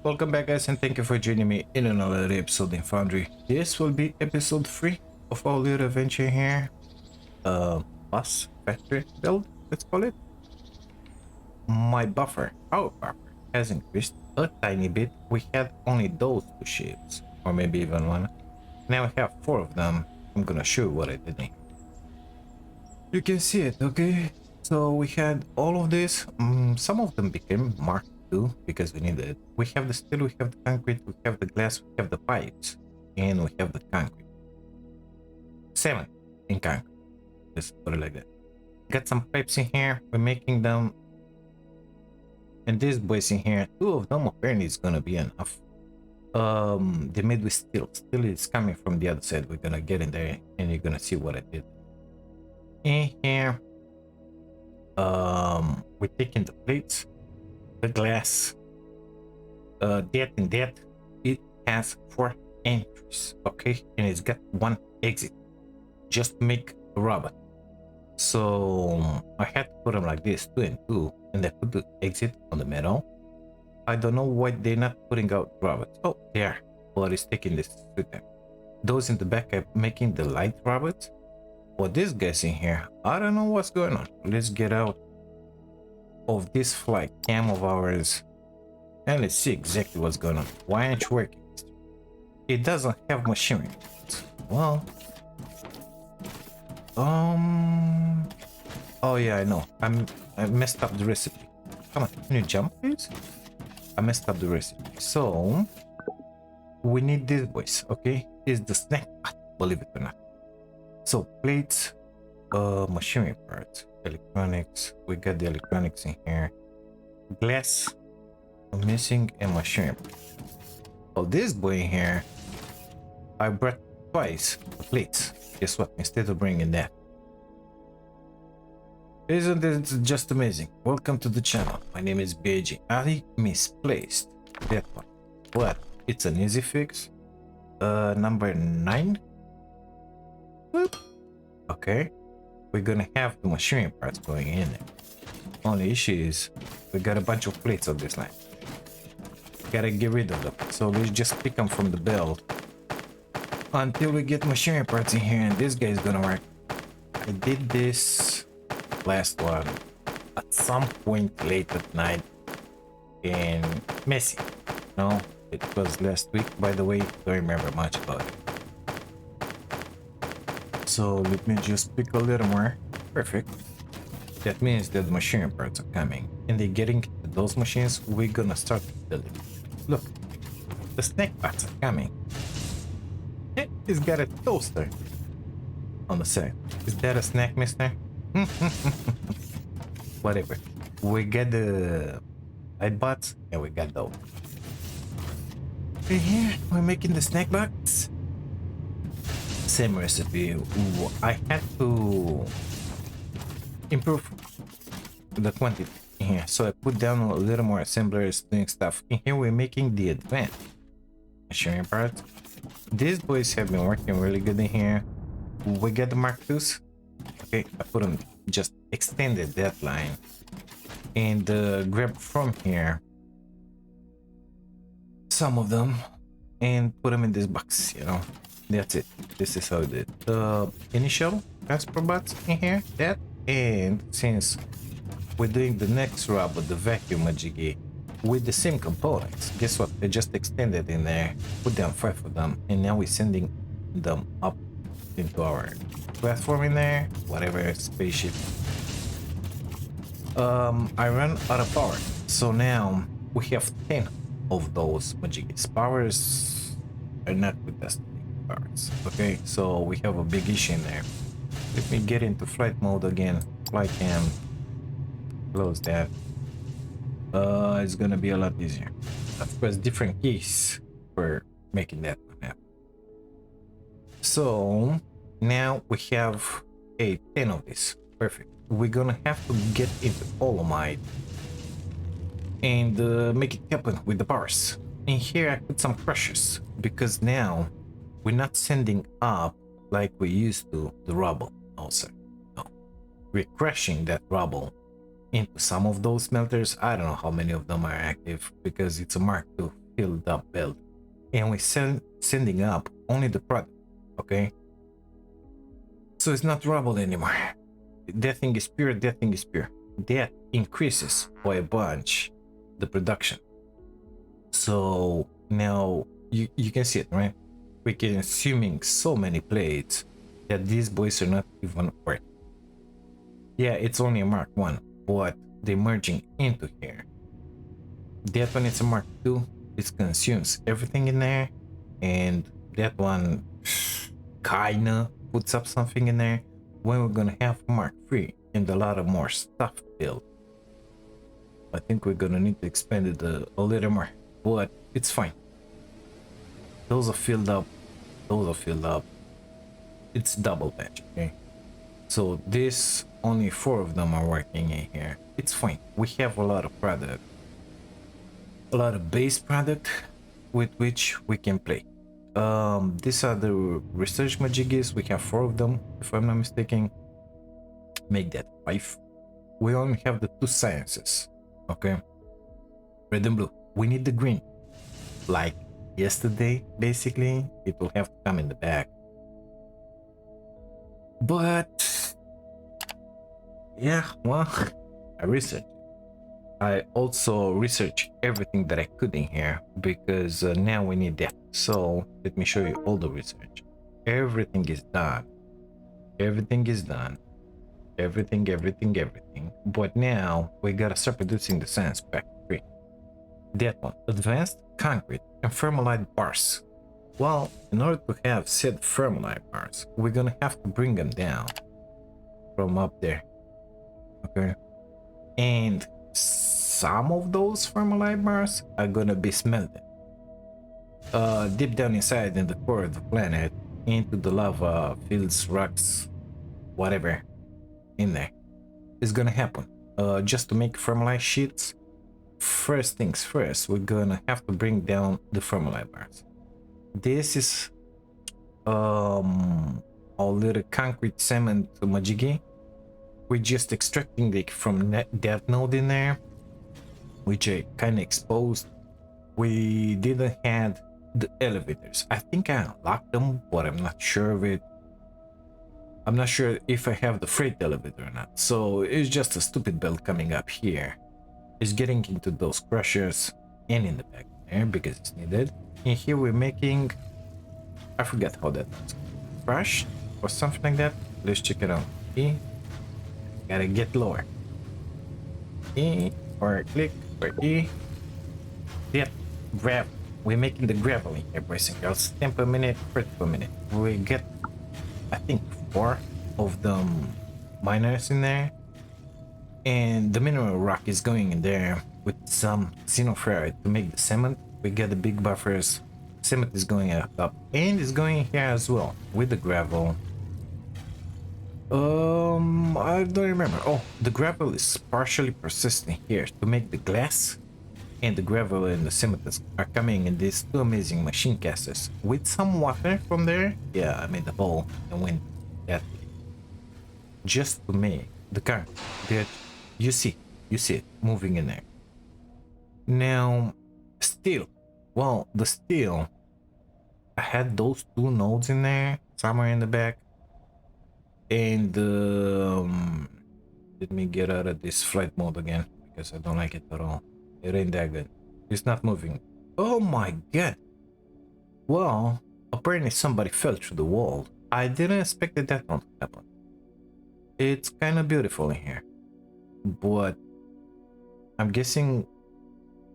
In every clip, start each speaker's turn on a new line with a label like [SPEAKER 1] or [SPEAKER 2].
[SPEAKER 1] Welcome back guys, and thank you for joining me in another episode in Foundry. This will be episode 3 of our little adventure here. Bus factory build, let's call it. My our buffer has increased a tiny bit. We had only those 2 ships, or maybe even 1. Now we have 4 of them. I'm gonna show you what I did here. You can see it, okay? So we had all of this. Some of them became Mark II because we needed it. We have the steel, we have the concrete, we have the glass, we have the pipes, and we have the concrete. 7 in concrete. Let's put it like that. Got some pipes in here. We're making them. And these boys in here, 2 of them apparently is gonna be enough. They made with steel. Steel is coming from the other side. We're gonna get in there and you're gonna see what I did. In here, we're taking the plates, the glass, that and that. It has 4 entries, okay, and it's got 1 exit. Just make a robot. So I had to put them like this, 2 and 2, and I put the exit on the middle. I don't know why they're not putting out robots. Oh, they are, but it's taking this with them. Those in the back are making the light robots. But this guys in here, I don't know what's going on. Let's get out of this flight cam of ours and let's see exactly what's going on. Why aren't you working? It doesn't have machinery. Well, oh yeah, I know. I messed up the recipe. Come on, can you jump please? I messed up the recipe. So we need these boys, okay? Is the snack pot, believe it or not. So plates, machinery parts, electronics. We got the electronics in here. Glass, missing, and machinery. Oh, this boy in here, I brought twice the plates. Guess what? Instead of bringing that. Isn't it just amazing? Welcome to the channel. My name is B.I.G. I misplaced that one, but it's an easy fix. Number 9. Okay, we're gonna have the machinery parts going in there. Only issue is we got a bunch of plates on this line. Gotta get rid of them. So let's just pick them from the build until we get machinery parts in here, and this guy is gonna work. I did this last one at some point late at night and messy. No, it was last week, by the way. Don't remember much about it. So let me just pick a little more. Perfect. That means that the machinery parts are coming and they're getting those machines. We're gonna start building. Look, the snack pots are coming. He's got a toaster on the side. Is that a snack, mister? Whatever. We got the light bots and we got those. Right here, we're making the snack box. Same recipe. Ooh, I had to improve the quantity in here, so I put down a little more assemblers doing stuff. In here we're making the advanced machinery parts. These boys have been working really good in here. We got the Mark IIs. Okay, I put them, just extended that line and grab from here some of them and put them in this box, you know. That's it. This is how I did the initial transport bots in here. That, and since we're doing the next robot, the vacuum B.I.G, with the same components, guess what? They just extended in there, put down 5 of them, and now we're sending them up into our platform in there, whatever spaceship. I ran out of power, so now we have 10 of those B.I.G's. Powers are not with us. Okay, so we have a big issue in there. Let me get into flight mode again. Flight cam. Close that. It's gonna be a lot easier. Of course, different keys for making that happen. So now we have 10 of this. Perfect. We're gonna have to get into Olomite and make it happen with the bars. In here I put some crushers because now we're not sending up like we used to the rubble also. No, we're crushing that rubble into some of those smelters. I don't know how many of them are active because it's a Mark II filled up build, and we're sending up only the product. Okay, so it's not rubble anymore. That thing is pure. That thing is pure. That increases by a bunch the production. So now you can see it, right? We can consuming so many plates that these boys are not even worth. Yeah, it's only a Mark 1, but they're merging into here. That one is a Mark 2, it consumes everything in there, and that one kinda puts up something in there. When we're gonna have Mark 3 and a lot of more stuff built, I think we're gonna need to expand it a little more, but it's fine. Those are filled up, those are filled up. It's double batch, okay? So this, only 4 of them are working in here. It's fine. We have a lot of product, a lot of base product with which we can play. These are the research majigis. We have 4 of them, if I'm not mistaken. Make that 5. We only have the 2 sciences, okay? Red and blue. We need the green. Like yesterday, basically, it will have to come in the back. But yeah, well, I also researched everything that I could in here, because now we need that. So let me show you all the research. Everything is done. Everything is done. Everything. But now we gotta start producing the science pack 3. That one, advanced concrete and thermalite bars. Well, in order to have said thermalite bars, we're gonna have to bring them down from up there. Okay, and some of those thermalite bars are gonna be smelted deep down inside in the core of the planet, into the lava fields, rocks, whatever in there. It's gonna happen. Just to make thermalite sheets, first things first, we're gonna have to bring down the thermalite bars. This is a little concrete cement majigi. We're just extracting it from that node in there, which I kind of exposed. We didn't have the elevators. I think I unlocked them, but I'm not sure of it. I'm not sure if I have the freight elevator or not. So it's just a stupid build coming up here. It's getting into those crushers and in the back there because it's needed. And here we're making, I forget how that was, crush or something like that. Let's check it out. E, gotta get lower. E or click or E. Yep, gravel. We're making the gravel in here, boys and girls. 10 per minute, 30 per minute. We get, I think, 4 of them miners in there. And the mineral rock is going in there with some xenoferrite to make the cement. We get the big buffers. Cement is going up and is going here as well with the gravel. I don't remember. Oh, the gravel is partially persisting here to make the glass, and the gravel and the cement are coming in these 2 amazing machine casters with some water from there. Yeah, I made the hole and went that way just to make the car that you see it moving in there. Now steel, well, the steel, I had those 2 nodes in there somewhere in the back, and let me get out of this flight mode again because I don't like it at all. It ain't that good. It's not moving. Oh my god. Well, apparently somebody fell through the wall. I didn't expect that one to happen. It's kind of beautiful in here, but I'm guessing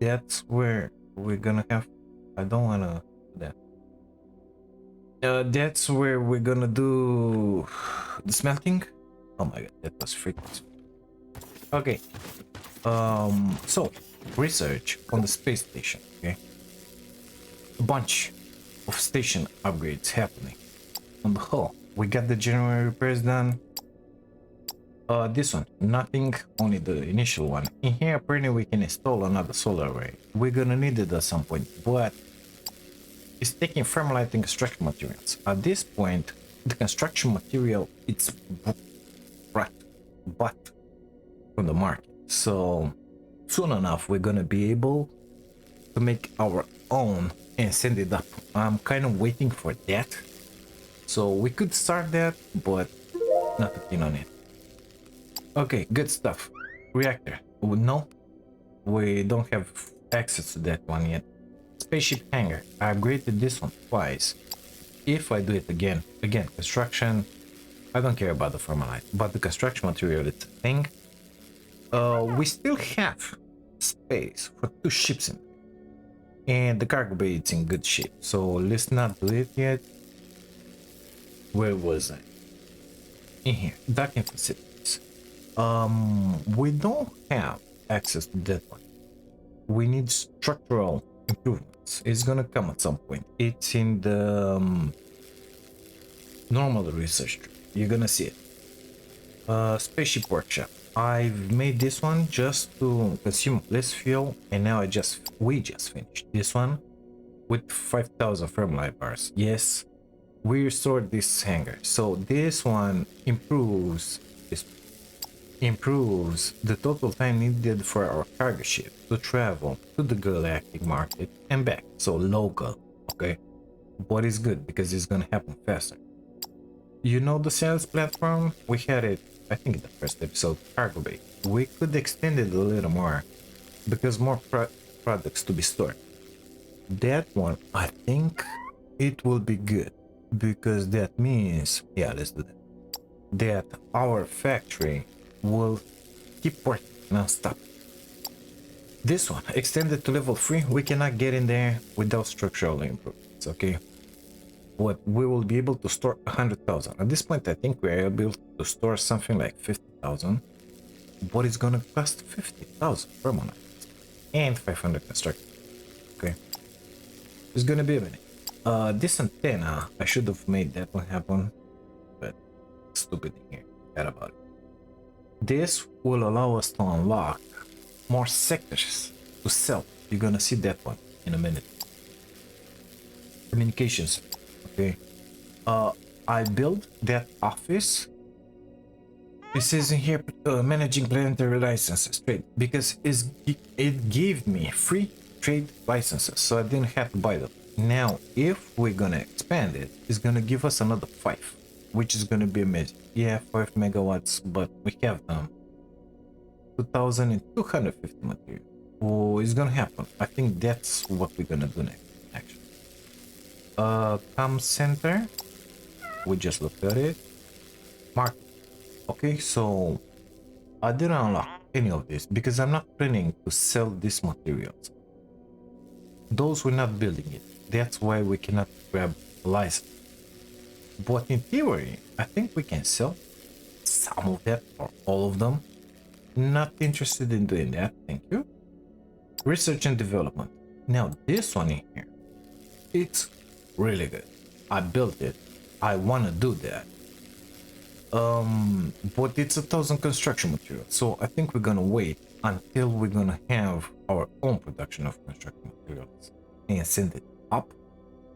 [SPEAKER 1] that's where we're gonna have, I don't want to do that. That's where we're gonna do the smelting. Oh my god, that was freaking. Okay, so research on the space station. Okay, a bunch of station upgrades happening on the hull. We got the general repairs done. This one, nothing, only the initial one. In here, apparently we can install another solar array. We're gonna need it at some point, but it's taking thermalite and construction materials. At this point, the construction material, it's bought from the market. So soon enough, we're gonna be able to make our own and send it up. I'm kind of waiting for that. So we could start that, but not too keen on it. Okay, good stuff. Reactor. Oh, no, we don't have access to that one yet. Spaceship hangar. I upgraded this one twice. If I do it again, construction. I don't care about the formalite, but the construction material, it's a thing. We still have space for 2 ships in, and the cargo bay is in good shape. So let's not do it yet. Where was I? In here, docking facilities. We don't have access to that one. We need structural improvements. It's gonna come at some point. It's in the normal research tree. You're gonna see it. Spaceship workshop. I've made this one just to consume less fuel, and now we just finished this one with 5,000 firmlight bars. Yes, we restored this hangar, so this one improves the total time needed for our cargo ship to travel to the galactic market and back. So local, okay, but it's good because it's gonna happen faster. You know the sales platform? We had it, I think, in the first episode, cargo bay. We could extend it a little more because more products to be stored. That one, I think it will be good because that means, yeah, let's do that. That our factory will keep working non-stop. This one, extended to level 3, we cannot get in there without structural improvements, okay? But we will be able to store 100,000. At this point, I think we're able to store something like 50,000, but it's gonna cost 50,000 per month and 500 construction. Okay, it's gonna be a minute. This antenna, I should have made that one happen, but stupid in here. Forgot about it. This will allow us to unlock more sectors to sell. You're gonna see that one in a minute. Communications. Okay, I built that office. It says in here, managing planetary licenses trade, because it gave me free trade licenses, so I didn't have to buy them. Now, if we're gonna expand it, it's gonna give us another 5, which is gonna be amazing. Yeah, 5 megawatts, but we have them. 2,250 material. Oh, it's gonna happen. I think that's what we're gonna do next, actually. Com center, we just looked at it. Market. Okay, so I didn't unlock any of this because I'm not planning to sell these materials. Those we're not building it. That's why we cannot grab a license. But in theory, I think we can sell some of that or all of them. Not interested in doing that, thank you. Research and development. Now this one in here, it's really good. I built it. I want to do that. But it's 1,000 construction materials, so I think we're gonna wait until we're gonna have our own production of construction materials and send it up,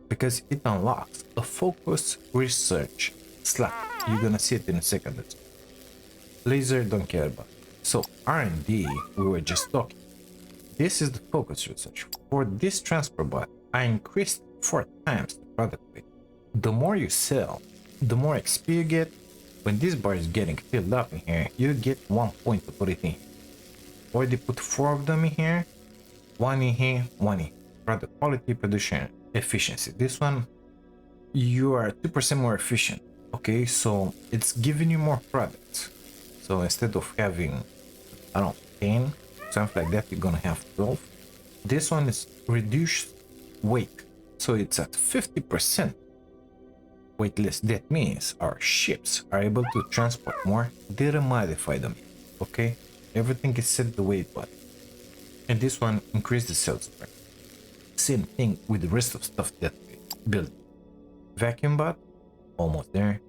[SPEAKER 1] because it unlocks a focus research slot. You're gonna see it in a second. Laser, don't care about. So R&D, we were just talking. This is the focus research. For this transfer bot, I increased 4 times the product weight. The more you sell, the more XP you get. When this bar is getting filled up in here, you get 1 point to put it in. Already put 4 of them in here, 1 in here, 1 in. Product quality, production efficiency. This one, you are 2% more efficient. Okay, so it's giving you more products. So instead of having, I don't know, 10, something like that, you're gonna have 12. This one is reduced weight, so it's at 50% weightless. That means our ships are able to transport more. Didn't modify them, okay? Everything is set the way it was. And this one increased the sales price. Same thing with the rest of stuff that we built. Vacuum bot, almost there.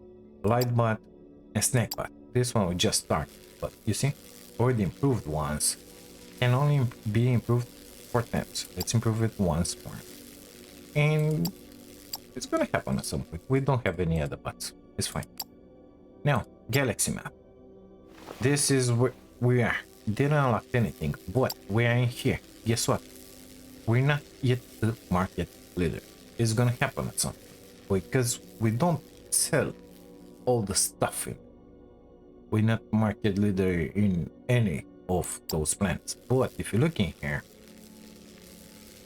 [SPEAKER 1] Light bot and snack bot. This one we just started, but you see, already improved once, can only be improved 4 times. Let's improve it once more, and it's gonna happen at some point. We don't have any other bots. It's fine. Now, galaxy map. This is where we are. Didn't unlock anything, but we are in here. Guess what? we're not yet the market leader. It's gonna happen at some point because we don't sell all the stuff in. We're not market leader in any of those plants. But if you're looking here,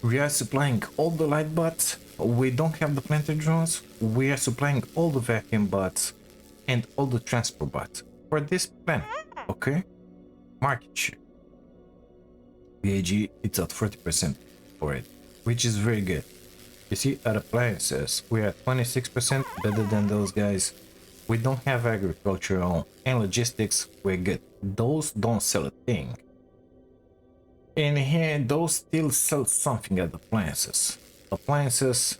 [SPEAKER 1] we are supplying all the light bots. We don't have the planter drones. We are supplying all the vacuum bots and all the transport bots for this planet. Okay? Market share. B.I.G. it's at 40% for it, which is very good. You see, at appliances, we are at 26%, better than those guys. We don't have agricultural and logistics, we're good. Those don't sell a thing. In here, those still sell something at appliances. Appliances,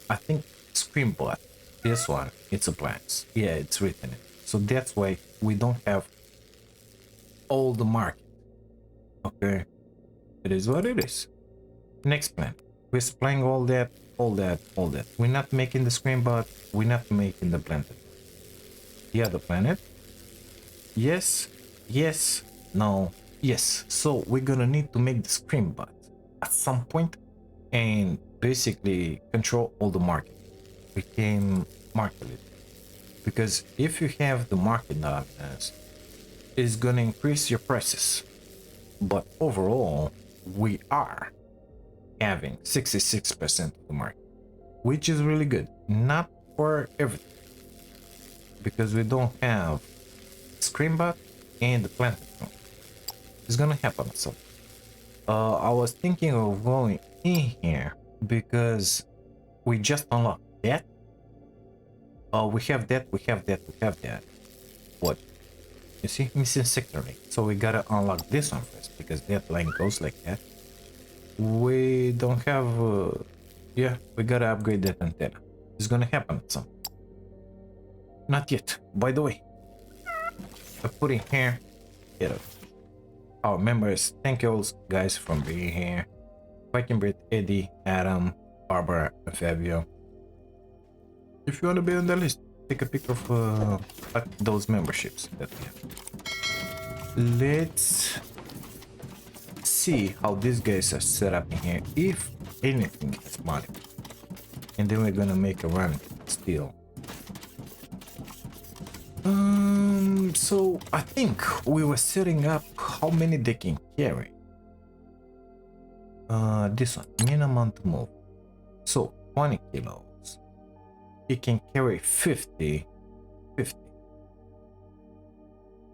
[SPEAKER 1] I think Screenbot, this one, it's appliance. Yeah, it's written it. So that's why we don't have all the market. Okay, it is what it is. Next plan, we're supplying all that. We're not making the Screenbot, we're not making the planet. The other planet, yes, yes, no, yes. So we're gonna need to make the Screenbot at some point and basically control all the market. Became market leader. Because if you have the market dominance, it's gonna increase your prices. But overall, we are having 66% of the market, which is really good. Not for everything, because we don't have Screenbot and the planet. It's gonna happen. So I was thinking of going in here because we just unlocked that. We have that. What? You see, missing sector link. So we gotta unlock this one first because that line goes like that. We don't have. Yeah, we gotta upgrade that antenna. It's gonna happen at some. Not yet. By the way, I put in here. Get up. Our members, thank you all guys for being here. Viking Brit, Eddie, Adam, Barbara, and Fabio. If you want to be on the list, take a pic of those memberships that we have. Let's see how these guys are set up in here, if anything is money. And then we're gonna make a run still. So I think we were setting up how many they can carry. This one, minimum to move. So 20 kilos. It can carry 50.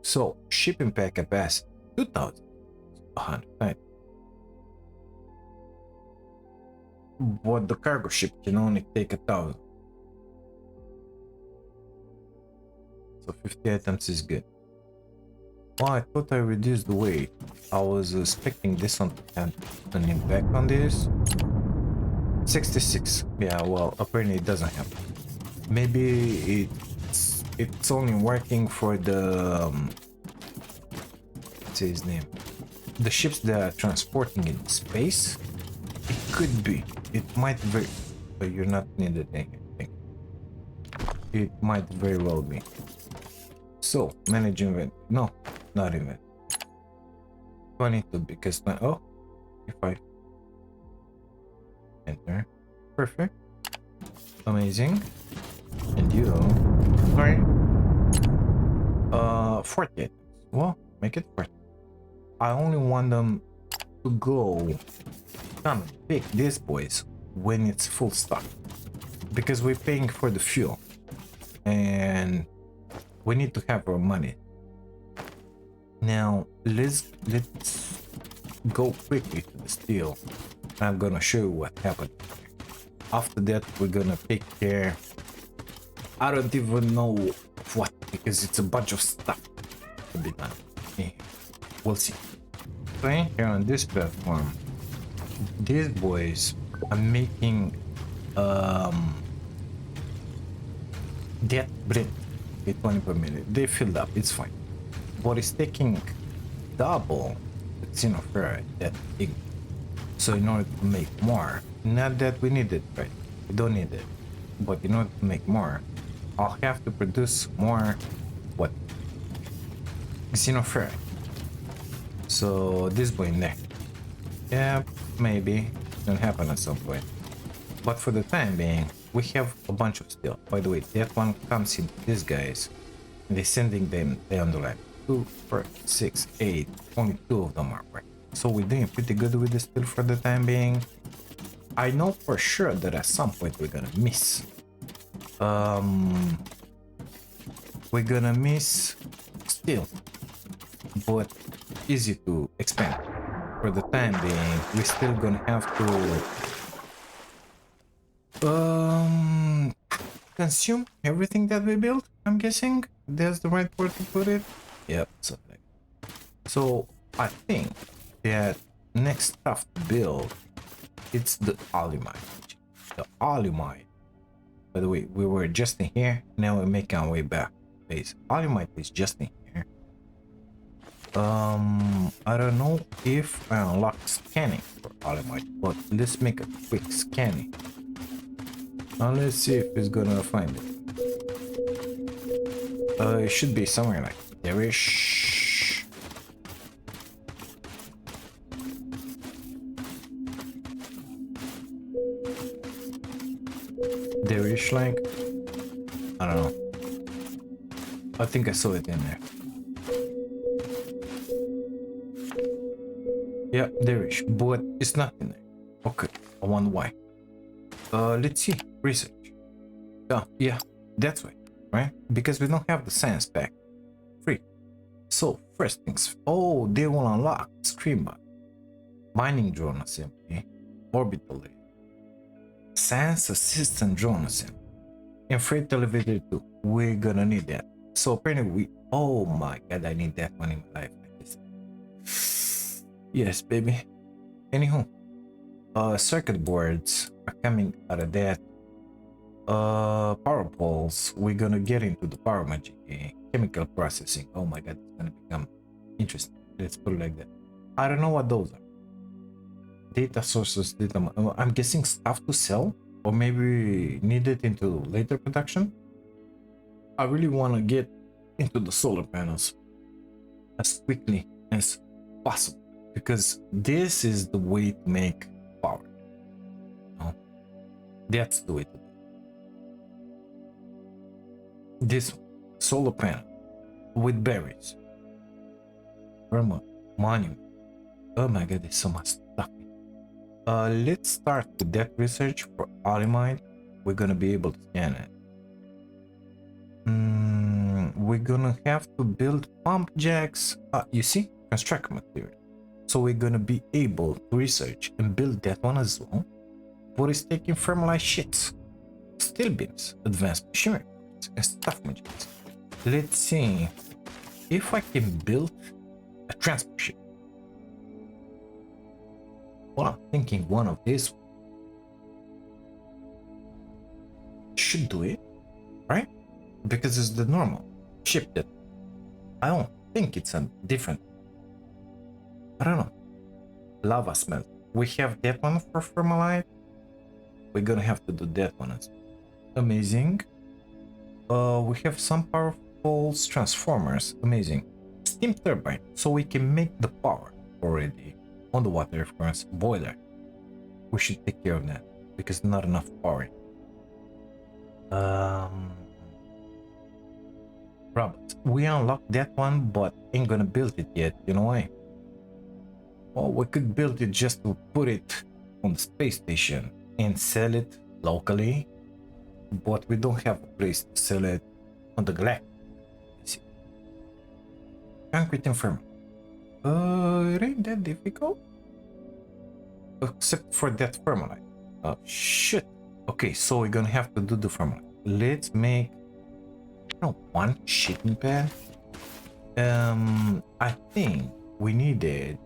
[SPEAKER 1] So shipping pack capacity 2,100. But the cargo ship can only take 1,000. So 50 items is good. Well, I thought I reduced the weight. I was expecting this one to have an impact on this. 66. Yeah, well, apparently it doesn't have. Maybe it's only working for the what's his name? The ships that are transporting in space. It could be. It might very. But you're not needed. I think. It might very well be. So manage event. No, not event. 22 because oh, if I enter, perfect, amazing, and you, sorry, 48. Well, make it 40. I only want them to go come pick these boys when it's full stock, because we're paying for the fuel and we need to have our money. Now let's go quickly to the steel. I'm gonna show you what happened. After that we're gonna take care. I don't even know what, because it's a bunch of stuff to be done. Yeah, we'll see. So in here on this platform, these boys are making that bread. 20 per minute. They filled up, it's fine. But it's taking double the xenoferrite, that thing. So in order to make more, not that we need it, right? We don't need it. But in order to make more, I'll have to produce more what? Xenoferrite. So this boy in there. Yeah, maybe. gonna happen at some point. But for the time being, we have a bunch of steel. By the way, that one comes in these guys. And they're sending them down the line. 2, 4, 6, 8. Only 2 of them are working. So we're doing pretty good with the steel for the time being. I know for sure that at some point we're gonna miss. We're gonna miss steel, but easy to expand. For the time being, we're still gonna have to consume everything that we build. I'm guessing that's the right word to put it. Yep, something. So I think that next stuff to build, it's the alumite. The alumite. By the way, we were just in here. Now we're making our way back. Base alumite is just in here. I don't know if I unlock scanning for alumite, but let's make a quick scanning. Now let's see if it's gonna find it. It should be somewhere like there-ish. There-ish, like, I don't know. I think I saw it in there. Yeah, there-ish, but it's not in there. Okay, I wonder why. Let's see. Research. Oh, yeah, that's right, right? Because we don't have the science pack. Free. So, first things. Oh, they will unlock Screenbot. Mining drone assembly. Orbital layer. Science assistant drone assembly. And freight elevator too. We're gonna need that. So apparently we... Oh my god, I need that one in my life. Like this. Yes, baby. Anywho. Circuit boards are coming out of that. Power poles, we're gonna get into the power magic. Chemical processing, oh my god, it's gonna become interesting. Let's put it like that. I don't know what those are. Data sources, data, I'm guessing stuff to sell, or maybe need it into later production. I really want to get into the solar panels as quickly as possible, because this is the way to make power. No? That's the way to do it. This solar panel with berries, thermal monument. Oh my god, there's so much stuff. Let's start with that research for alumite. We're gonna be able to scan it. We're gonna have to build pump jacks. You see, construct material. So we're gonna be able to research and build that one as well. But it's taking thermalized shits, steel beams, advanced machinery and stuff machines. Let's see if I can build a transport ship. Well, I'm thinking one of these should do it, right? Because it's the normal ship that I don't think it's a different. I don't know. Lava smelt. We have that one for thermalite. We're gonna have to do that one as well. Amazing. We have some powerful transformers. Amazing. Steam turbine, so we can make the power already on the water, of course. Boiler. We should take care of that because not enough power. Robot. We unlocked that one, but ain't gonna build it yet. You know why? Well, we could build it just to put it on the space station and sell it locally, but we don't have a place to sell it on the Galactic. Concrete and firm. It ain't that difficult, except for that thermalite. Oh shit. Okay, so we're gonna have to do the thermalite. Let's make one shipping pad. I think we needed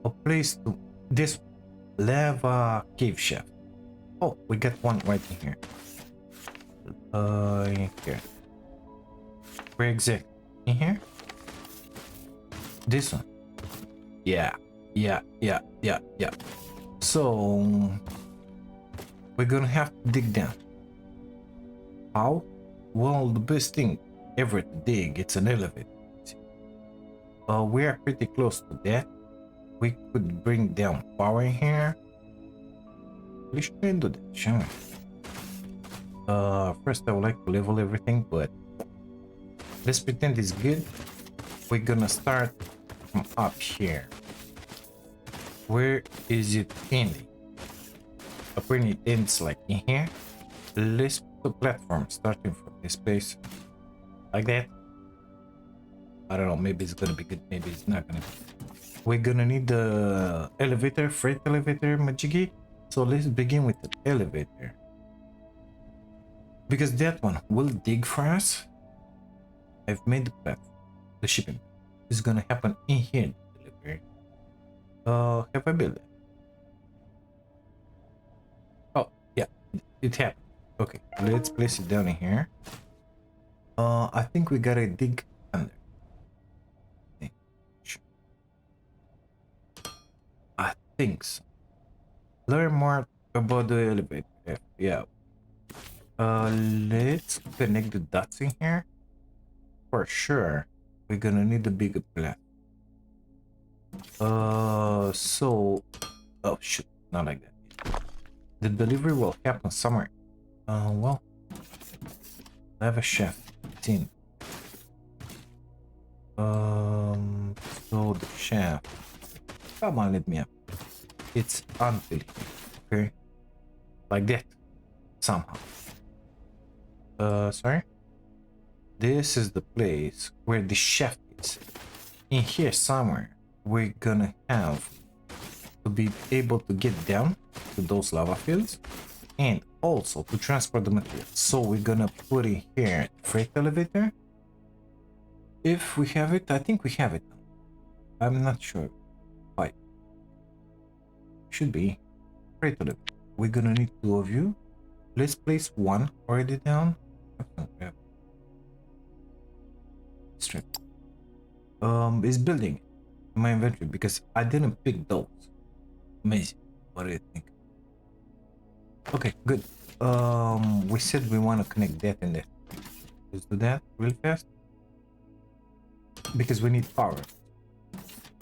[SPEAKER 1] a place to this lava cave shaft. Oh, we got one right in here. Here. Where exactly? In here? This one. Yeah. So we're gonna have to dig down. How? Well, the best thing ever to dig, it's an elevator. We are pretty close to that. We could bring down power in here. We should do that, shall we? First I would like to level everything, but let's pretend it's good. We're gonna start from up here. Where is it ending? Apparently it ends like in here. Let's put the platform starting from this place. Like that. I don't know, maybe it's gonna be good, maybe it's not gonna be. We're gonna need the elevator, freight elevator, Majigi. So let's begin with the elevator. Because that one will dig for us. I've made the platform. The shipping is gonna happen in here. Delivery. Have I built it? Oh, yeah, it happened. Okay, let's place it down in here. I think we gotta dig under. I think so. Learn more about the elevator. Yeah. Let's connect the dots in here. For sure, we're gonna need a bigger plan. So, oh shit, not like that. The delivery will happen somewhere. Well, I have a chef team. So the chef. Come on, let me up. It's until here, okay? Like that, somehow. Sorry? This is the place where the chef is. In here somewhere, we're gonna have to be able to get down to those lava fields and also to transport the material. So we're gonna put in here freight elevator. If we have it, I think we have it. I'm not sure. Why? Should be freight elevator. We're gonna need two of you. Let's place one already down. Strip. Is building my inventory because I didn't pick those. Amazing. What do you think? Okay, good. We said we want to connect that and that. Let's do that real fast because we need power.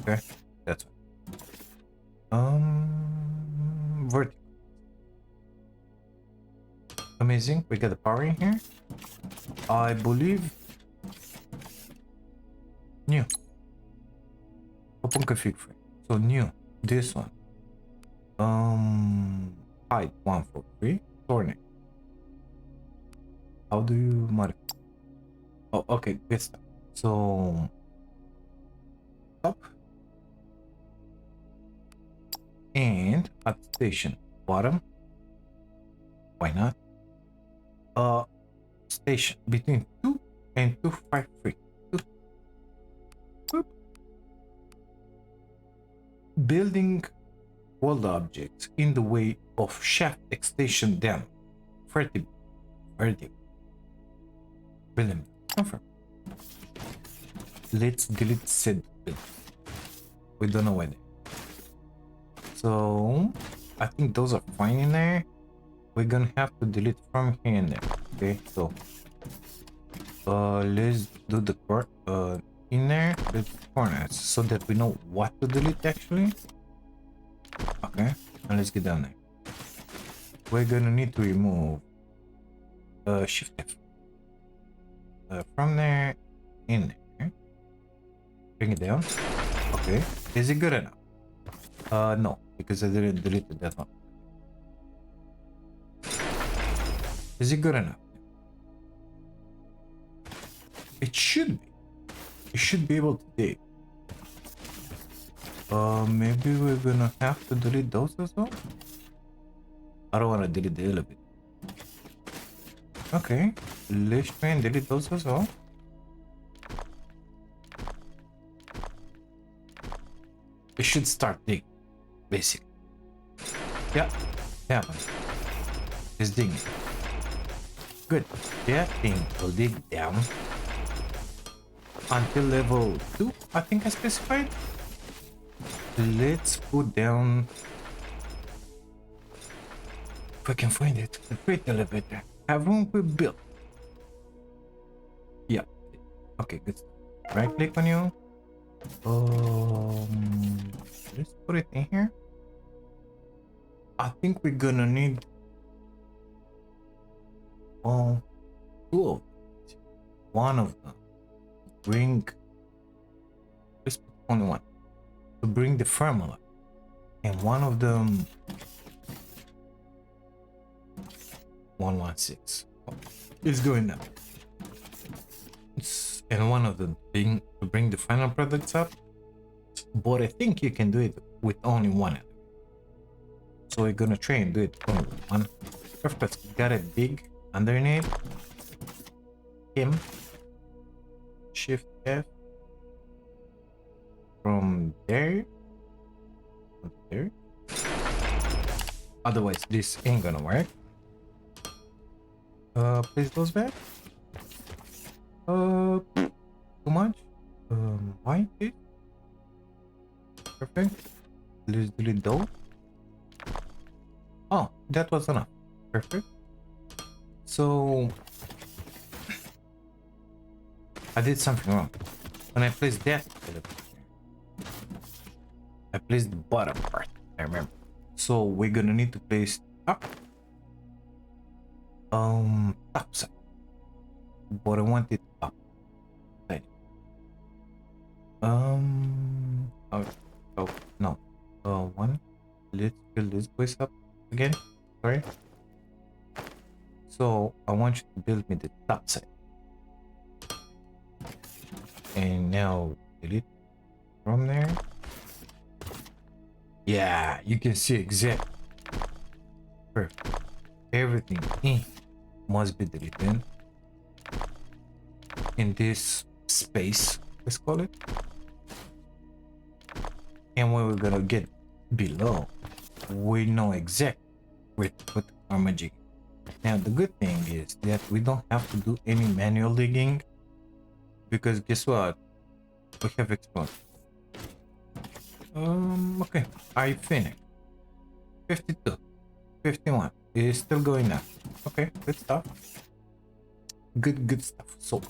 [SPEAKER 1] Okay, that's right. Vertical. Amazing. We got the power in here. I believe. New. Open config frame. So new. This one. Height 143. Tornado. How do you modify? Oh, okay. Good stuff. So top and at station bottom. Why not? Station between 2 and 253. Building walled objects in the way of shaft extension down. Vertical. Building. Confirm. Let's delete said build. We don't know why. So I think those are fine in there. We're gonna have to delete from here and there. Okay, so let's do the in there the coordinates so that we know what to delete actually. Okay, and let's get down there. We're gonna need to remove shift F from there in there. Bring it down. Okay, is it good enough? No, because I didn't delete that one. Is it good enough? It should be. You should be able to dig. Maybe we're gonna have to delete those as well. I don't want to delete the elevator. Okay, let's try and delete those as well. It should start digging, basically. Yeah, happens. It's digging. Good. That thing will dig down until level 2, I think I specified. Let's put down, if I can find it, the freight elevator. Haven't we built? Yeah. Okay, good. Right click on you. Let's put it in here. I think we're gonna need two of them. One of them. Bring. Let's put only one to bring the formula, and one of them 116. It's going up. And one of them being to bring the final products up. But I think you can do it with only one. So we're gonna try and do it only with one. Perfect. Got it big underneath him. Shift F from there. Otherwise this ain't gonna work. Place those back. Too much. Why please? Perfect. Let's delete those. Oh, that was enough. Perfect. So I did something wrong. When I placed that, I placed the bottom part. I remember. So we're gonna need to place up. Top side. But I want it up. Side. Oh, no. One. Let's build this place up again. Sorry. So I want you to build me the top side. And now delete from there. Yeah, you can see exactly. Perfect. Everything must be deleted in this space, let's call it. And when we're gonna get below, we know exactly where to put our magic. Now the good thing is that we don't have to do any manual digging, because guess what, we have explored. Okay, I finished. 52, 51 is still going up. Okay, good stuff. Good stuff. So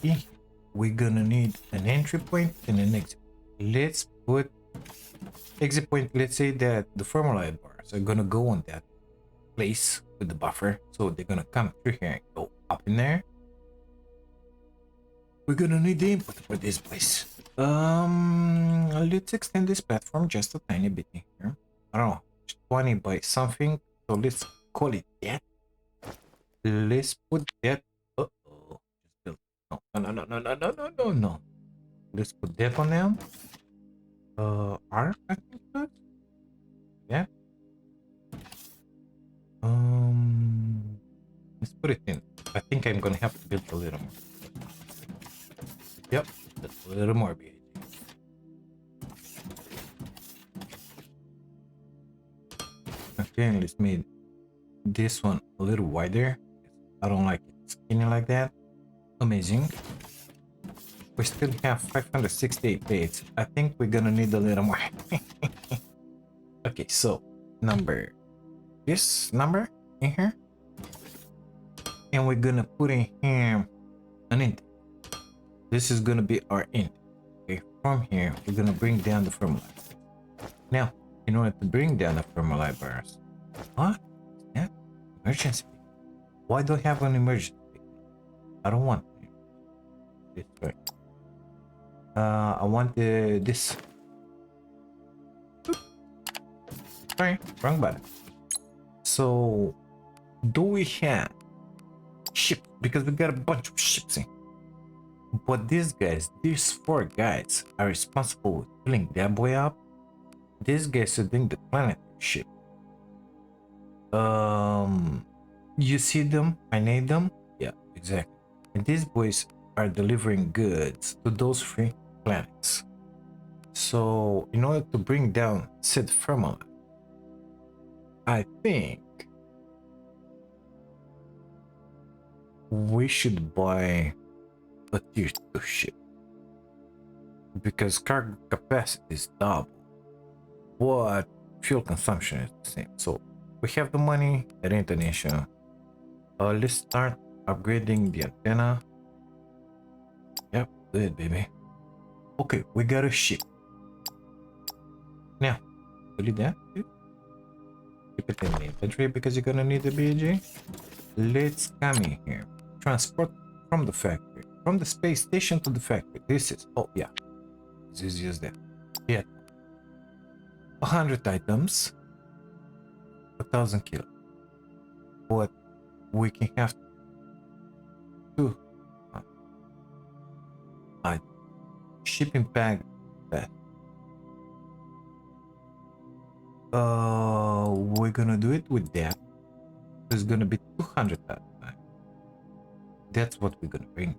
[SPEAKER 1] we're gonna need an entry point and an exit. Let's put exit point. Let's say that the formula bars are gonna go on that place with the buffer, so they're gonna come through here and go up in there. We're gonna need the input for this place. Let's extend this platform just a tiny bit in here. I don't know, 20 by something. So let's call it that. Let's put that. Uh-oh. Just build. No. Let's put that on them. R, I think that's. Yeah. Let's put it in. I think I'm gonna have to build a little more. Yep, just a little more, B.I.G. Okay, let's make this one a little wider. I don't like it skinny like that. Amazing. We still have 568 plates. I think we're gonna need a little more. Okay, so this number in here, and we're gonna put in here an int. This is gonna be our int. Okay, from here we're gonna bring down the formula. Now, in order to bring down the formula bars, what? Yeah, emergency. Why do I have an emergency? I don't want this way. I want this. Sorry, wrong button. So, do we have ships? Because we got a bunch of ships in. But these four guys are responsible with filling that boy up. These guys are doing the planetary ship. You see them? I need them? Yeah, exactly. And these boys are delivering goods to those three planets. So, in order to bring down said formula, I think we should buy a tier 2 ship, because cargo capacity is double, but fuel consumption is the same. So we have the money at Indonesia. Let's start upgrading the antenna. Yep, good baby. Okay, we got a ship. Now, delete that. Keep it in the inventory because you're gonna need the B.I.G. Let's come in here. Transport from the factory. From the space station to the factory. This is, oh yeah. This is just that. Yeah. 100 items. 1,000 kilos. But we can have two. Shipping bag. We're gonna do it with that. There's gonna be 200 that time. That's what we're gonna bring.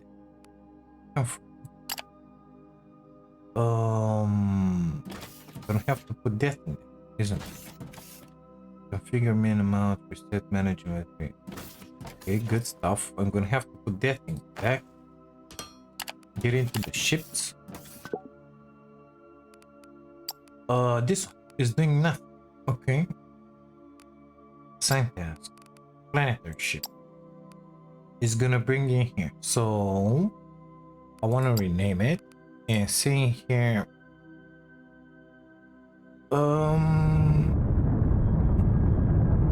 [SPEAKER 1] Gonna have to put that in there, isn't it? Configure minimum, reset management. Okay, good stuff. I'm gonna have to put that in back. Get into the ships. This is doing nothing. Okay. Sign task. Planetary ship is gonna bring in here. So I want to rename it and see here.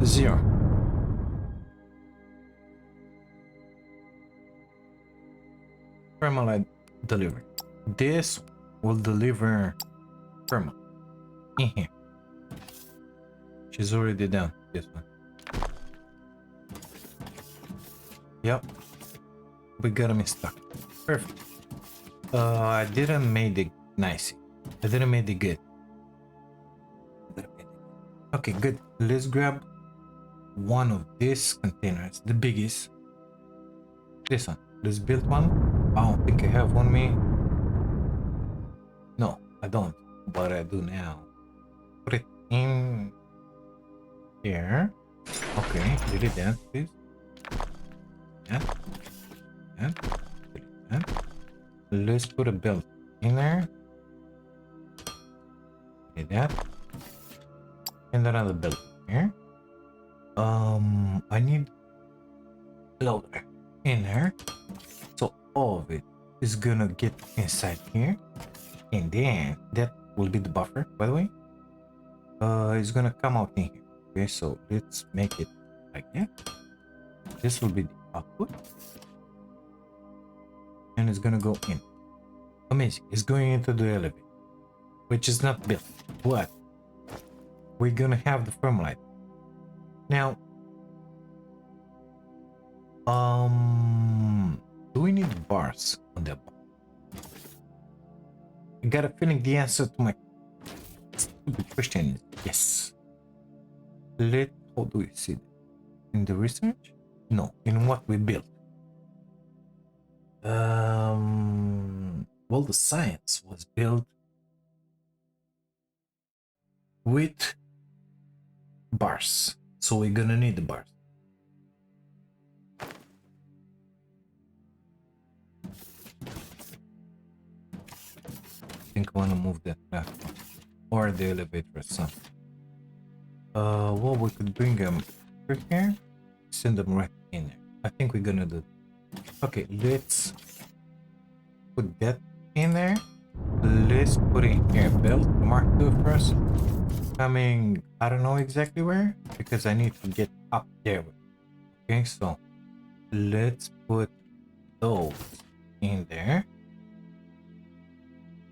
[SPEAKER 1] Zero. Thermalite delivery. This will deliver thermal in here. She's already done this one. Yep. We got him stuck. Perfect. I didn't make it nice. I didn't make it good. Okay, good. Let's grab one of these containers, the biggest. This one. Let's build one. I don't think I have one me. No, I don't. But I do now. Put it in here. Okay, delete that, please. And let's put a belt in there. Delete that. And another belt here. I need loader in there. So all of it is gonna get inside here. And then that will be the buffer, by the way. It's gonna come out in here. Okay, so let's make it like that. This will be the output. And it's gonna go in. Amazing. It's going into the elevator, which is not built. But we're gonna have the thermalite. Now, do we need bars on that bar? I got a feeling the answer to my stupid question is yes. How do we see that? In the research? No, in what we built. Well, the science was built with bars, so we're gonna need the bars. I think I want to move that platform or the elevator or something. Well, we could bring them over here, send them right in there. I think we're gonna do. Okay, let's put that in there. Let's put in here belt Mark II first. Coming, I don't know exactly where because I need to get up there. Okay, so let's put those in there.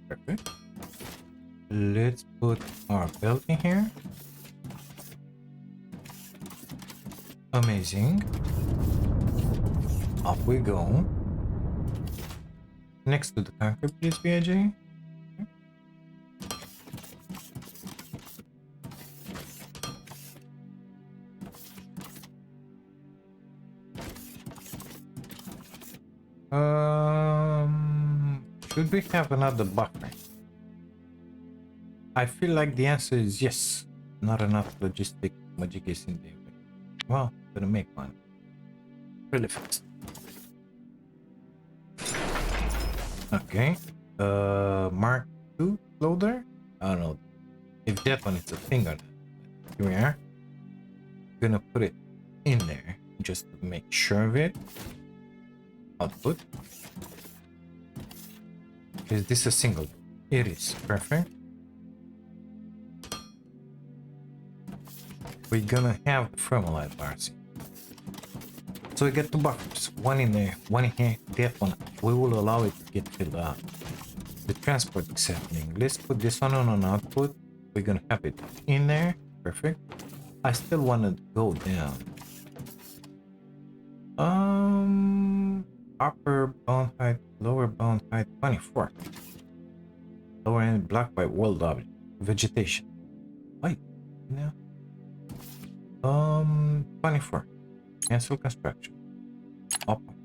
[SPEAKER 1] Perfect. Let's put our belt in here. Amazing. Up we go. Next to the tanker, please, B.I.G. Should we have another buffer? I feel like the answer is yes. Not enough logistic magic is in there. Well, gonna make one really fast. Okay. Mark II loader. I don't know if that one is a thing or not. Here we are. Gonna put it in there just to make sure of it. Output. Is this a single? It is. Perfect. we're gonna have the thermalite bars. So we get two buffers, one in there, one in here. That one, we will allow it to get filled up. The transport is happening. Let's put this one on an output. We're gonna have it in there. Perfect. I still want to go down. Upper bound height, lower bound height, 24. Lower end block by world object. Vegetation. Wait, no. 24. Cancel construction. Open.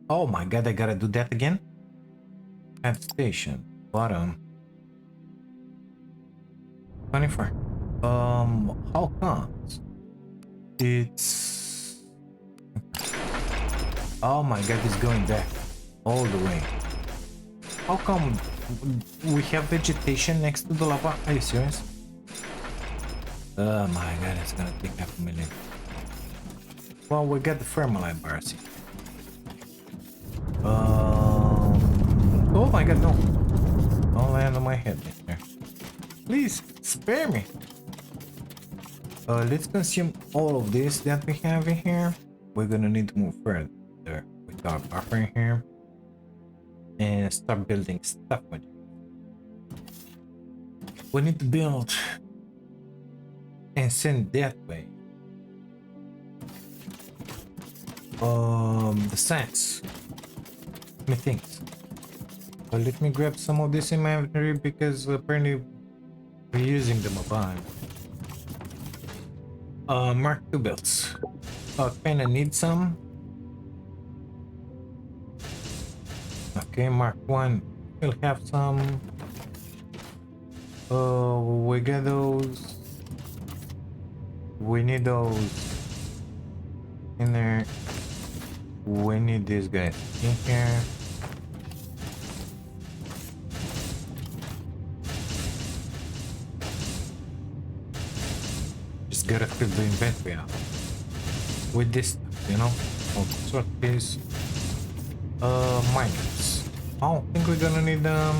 [SPEAKER 1] Oh my god, I gotta do that again? Add station. Bottom. 24. How comes? It's... Oh my god, it's going back. All the way. How come we have vegetation next to the lava? Are you serious? Oh my god, it's gonna take half a million. Well, we got the thermalite bars. Oh my god, no. Don't land on my head there. Please, spare me. Let's consume all of this that we have in here. We're gonna need to move further with our buffer in here. And start building stuff with it. We need to build and send that way. The science. Methinks. But let me grab some of this in my inventory because apparently we're using them a bunch. Mark 2 belts. Kinda need some. Okay, Mark 1. We'll have some. We get those. We need those in there. We need these guys in here. Just gotta fill the inventory out with this stuff, you know. Sort this. Miners. I don't think we're gonna need them.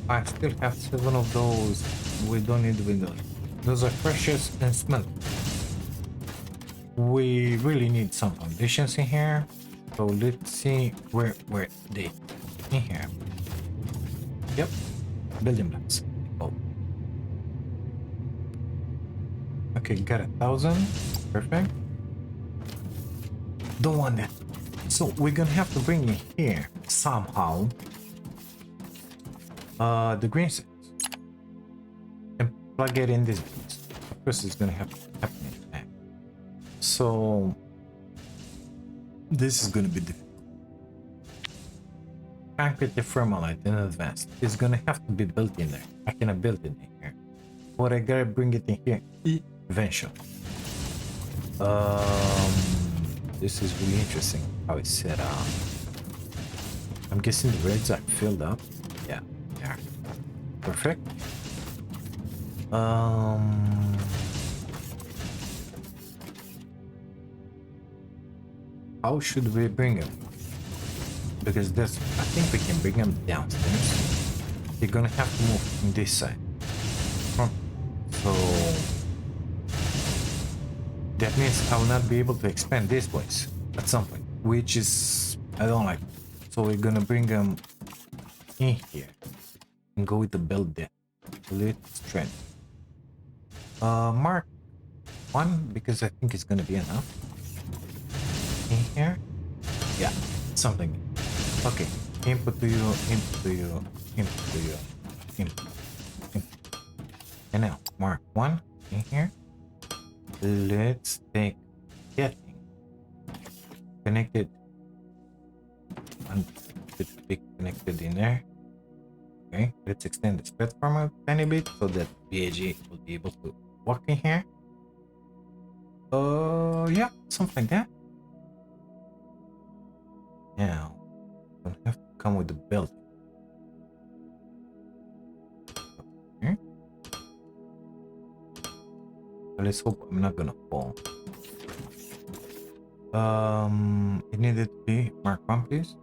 [SPEAKER 1] I still have 7 of those. We don't need windows. Those are precious and smelt. We really need some foundations in here. So let's see where they in here. Yep. Building blocks. Oh. Okay, got 1,000. Perfect. Don't want that. So we're gonna have to bring in here somehow the green cells and plug it in this place. Of course, it's gonna have to happen in the back. So this is gonna be difficult. Can't get the thermalite in advance. It's gonna have to be built in there. I cannot build it in here, but I gotta bring it in here eventually. This is really interesting how it's set up. I'm guessing the reds are filled up. Yeah, they are. Perfect. How should we bring them? Because that's, I think we can bring them downstairs. They're gonna have to move on this side. So that means I will not be able to expand this place at some point, which is, I don't like. So we're gonna bring them in here and go with the build there. Let's trend. Mark 1 because I think it's gonna be enough. In here, yeah, something. Okay, input to you, input to you, input to you, input. And now Mark 1 in here. Let's take that thing, connect it, and it should be connected in there. Okay, let's extend this platform a tiny bit so that B.I.G will be able to walk in here. Yeah, something like that. Now, don't have to come with the belt. Okay. Let's hope I'm not gonna fall. It needed to be Mark 1, please.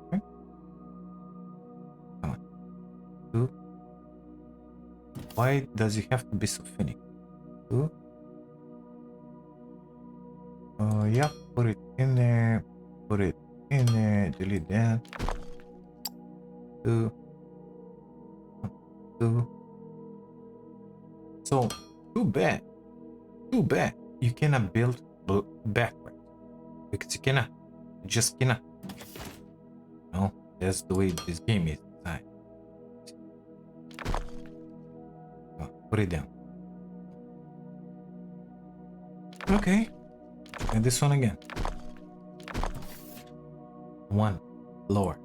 [SPEAKER 1] Okay. Come on. 2. Why does it have to be so finicky? 2. Yeah, put it in there. Put it in there. Delete that. Two. Two. So, too bad. Too bad. You cannot build backwards. Because you cannot. You just cannot. No, that's the way this game is designed. Put it down. Okay. And this one again. One lower.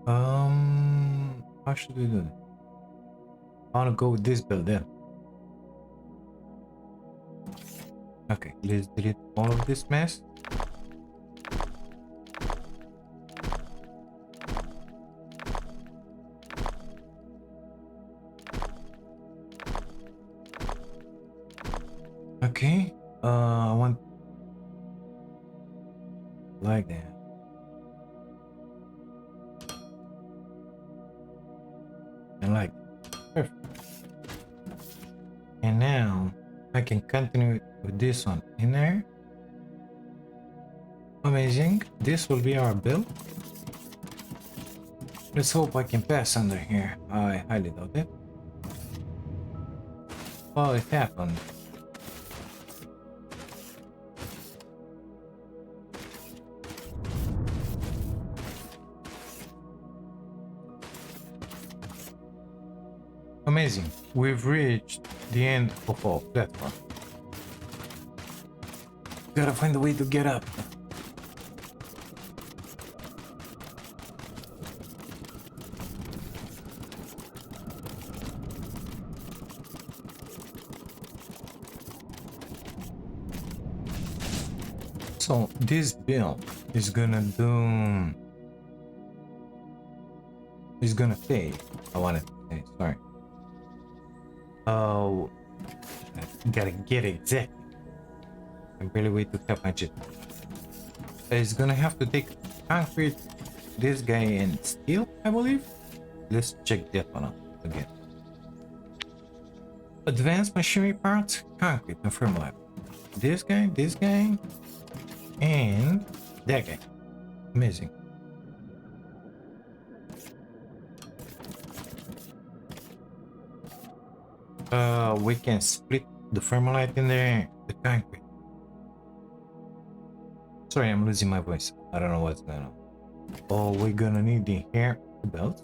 [SPEAKER 1] How should we do that? I want to go with this build then. Okay, let's delete all of this mess. Okay, I want like that. And like perfect. And now I can continue with this one in there. Amazing. This will be our build. Let's hope I can pass under here. I highly doubt it. Oh, it happened. Amazing. We've reached the end of our platform. Gotta find a way to get up. So this build is gonna do... is gonna take... I wanted to say, sorry. Oh, gotta get it exactly. I barely wait to tap my jet. It's gonna have to take concrete, this guy, and steel, I believe. Let's check that one out again. Advanced machinery parts, concrete, and firm lab. This guy, and that guy. Amazing. We can split the thermalite in there, the concrete. Sorry, I'm losing my voice. I don't know what's going on. Oh, we're gonna need the hair belts.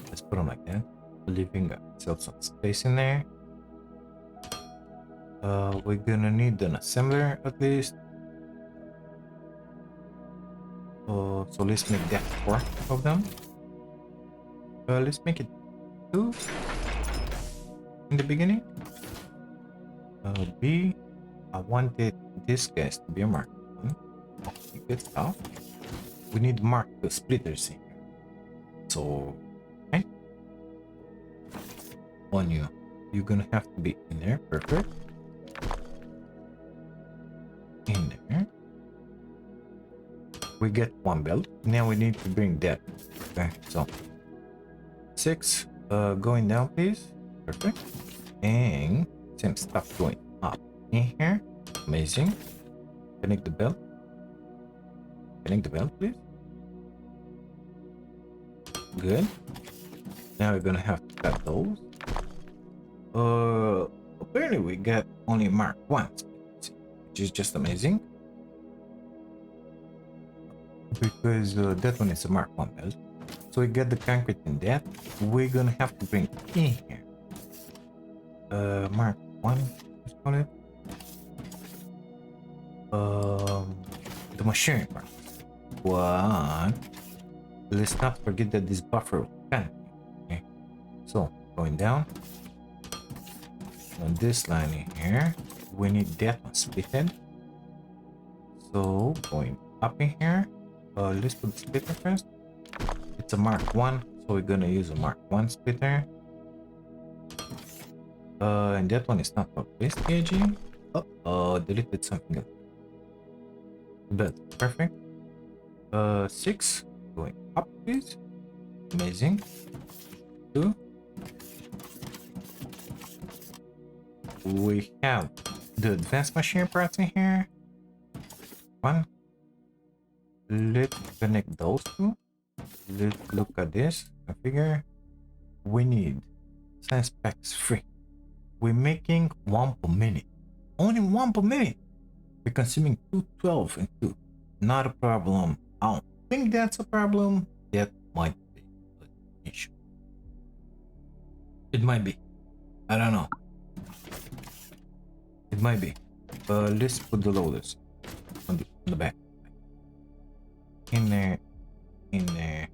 [SPEAKER 1] Let's put them like that, leaving ourselves some space in there. We're gonna need an assembler at least. So let's make that 4 of them. Let's make it 2 in the beginning. B, I wanted this guys to be a mark 1. Okay, good stuff. We need mark the splitters in here. So, okay. On you, you're gonna have to be in there. Perfect. In there. We get 1 belt. Now we need to bring that. Okay, so 6 going down, please. Perfect. And same stuff going up in here. Amazing. Connect the belt. Connect the belt, please. Good. Now we're gonna have to cut those. Apparently we got only mark 1, which is just amazing. Because that one is a mark 1 belt. So we get the concrete in that. We're gonna have to bring in here. Mark 1, let's call it. The machinery part. What? Let's not forget that this buffer will pan. Okay. So going down on this line in here, we need that one splitted. So going up in here, let's put the splitter first. It's a mark 1, so we're gonna use a mark 1 splitter. And that one is not for this B.I.G. Deleted something else. But perfect. 6 going up, please. Amazing. 2. We have the advanced machine parts in here. One. Let's connect those two. Let's look at this. Configure. We need science packs free. We're making 1 per minute. Only 1 per minute. We're consuming 212 and 2. Not a problem. I don't think that's a problem. That might be an issue. It might be. I don't know. It might be. Let's put the loaders on the back. In there. In there.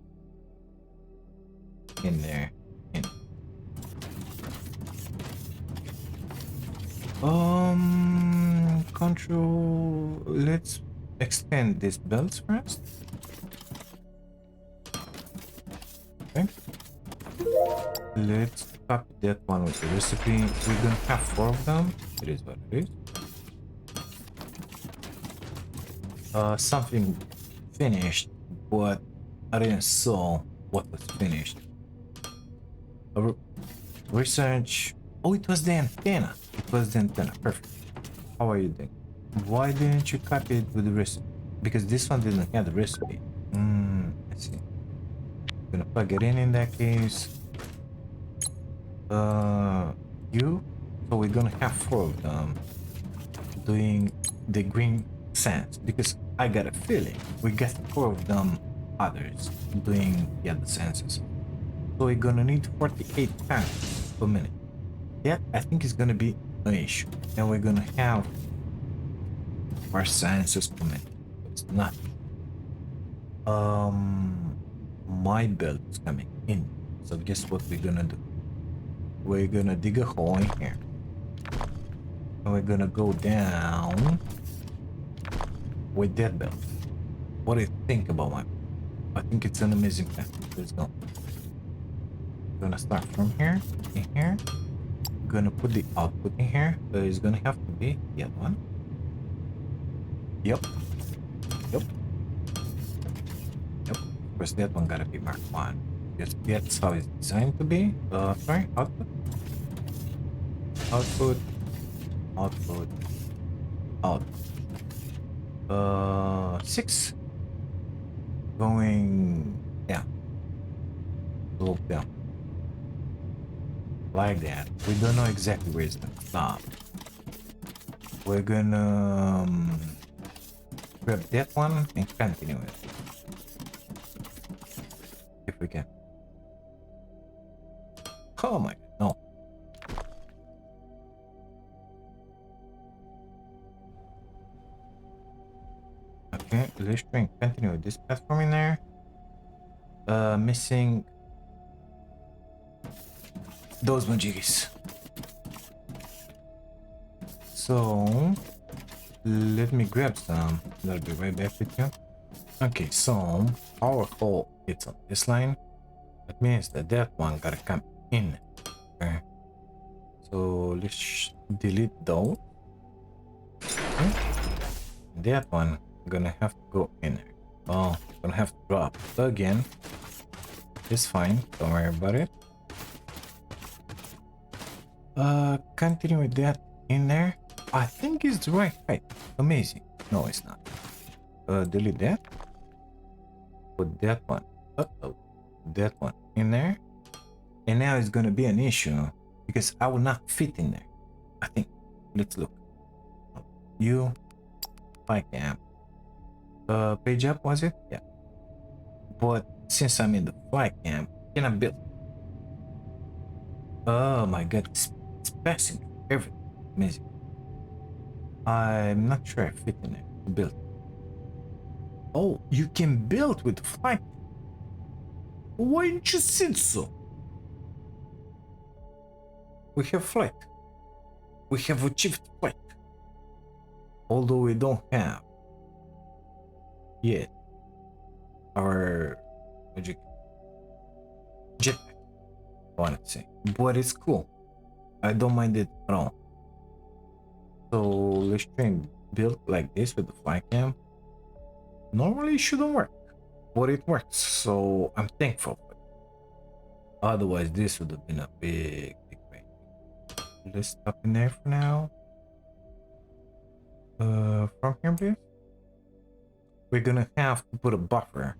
[SPEAKER 1] In there. In. Control. Let's extend these belts first. Okay. Let's copy that one with the recipe. We're gonna have 4 of them. It is what it is. Something finished, but I didn't saw what was finished. Research. Oh, it was the antenna. It was the antenna. Perfect. How are you doing? Why didn't you copy it with the recipe? Because this one didn't have the recipe. I see. Gonna plug it in that case. You. So we're gonna have 4 of them doing the green sands because I got a feeling we got 4 of them others doing the other senses. So we're gonna need 48 pounds per minute. That I think is gonna be an issue. And we're gonna have our sciences per minute. It's not. My belt is coming in. So guess what we're gonna do? We're gonna dig a hole in here. And we're gonna go down with that belt. What do you think about my belt? I think it's an amazing plan. Let's go. Gonna start from here, in here. Gonna put the output in here. So it's gonna have to be the other one. Yep. Yep. Yep. Of course, that one gotta be Mark 1. Because that's how it's designed to be. Sorry, output. Output. Output. Output. 6. Going down. Slope down. Like that. We don't know exactly where it's gonna stop. We're gonna grab that one and continue it. If we can. Oh my god, no. Okay, let's try and continue with this platform in there. Missing those majiggies. So let me grab some. I'll be right back with you. Okay, so our hole is on this line. That means that that one gotta come in. Okay. So let's delete those. Okay. That one gonna have to go in there. Oh, gonna have to drop again. It's fine. Don't worry about it. Continue with that in there. I think it's the right height. Amazing. No, it's not. Delete that. Put that one. That one in there. And now it's gonna be an issue because I will not fit in there. I think. Let's look. You. I can. Page up, was it? Yeah. But since I'm in the fly cam, can I build? Oh my god, it's passing everything. Amazing. I'm not sure I fit in there to build. Oh, you can build with the fly cam. Why didn't you say so? We have flight. We have achieved flight. Although we don't have yet our jetpack, I wanted to say. But it's cool. I don't mind it at all. So let's try and build like this with the fly cam. Normally it shouldn't work, but it works, so I'm thankful for it. Otherwise this would have been a big pain. Let's stop in there for now. From here, please. We're gonna have to put a buffer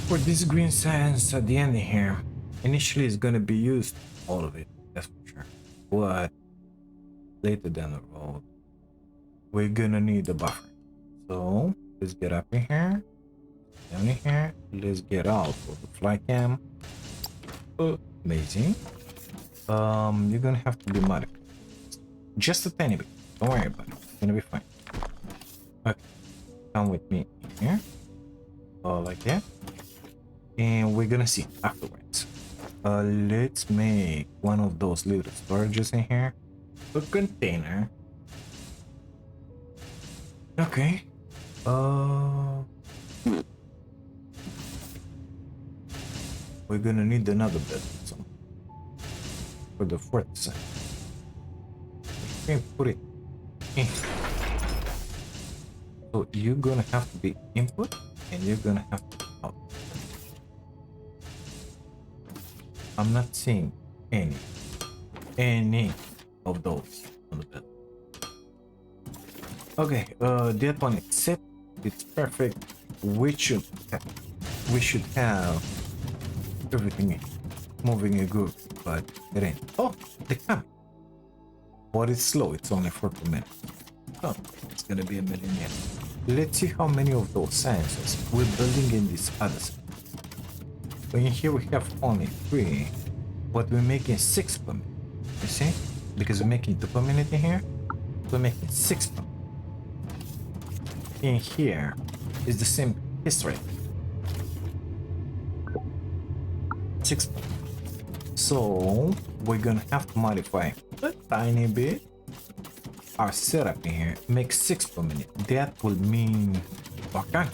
[SPEAKER 1] for this green sands at the end here. Initially, it's gonna be used, all of it, that's for sure. But later down the road, we're gonna need a buffer. So let's get up in here, down in here. Let's get out of the fly cam. Amazing. You're gonna have to be modified just a tiny bit. Don't worry about it. It's gonna be fine. Okay, come with me in here, like that, and we're gonna see afterwards. Let's make one of those little storages in here, a container. Okay. We're gonna need another bed for the fourth side. Okay, put it in. So you're gonna have to be input and you're gonna have to be out. I'm not seeing any of those on the bed. Okay, that one is set. It's perfect. We should have everything moving a good, but it ain't. Oh, they come. But it's slow. It's only 40 minutes. Oh, it's gonna be a million years. Let's see how many of those sensors we're building in this other side. So in here we have only 3, but we're making 6 per minute. You see? Because we're making 2 per minute in here, we're making 6 per minute. In here is the same history. 6 per minute. So we're gonna have to modify a tiny bit our setup in here. Make 6 per minute. That will mean okay.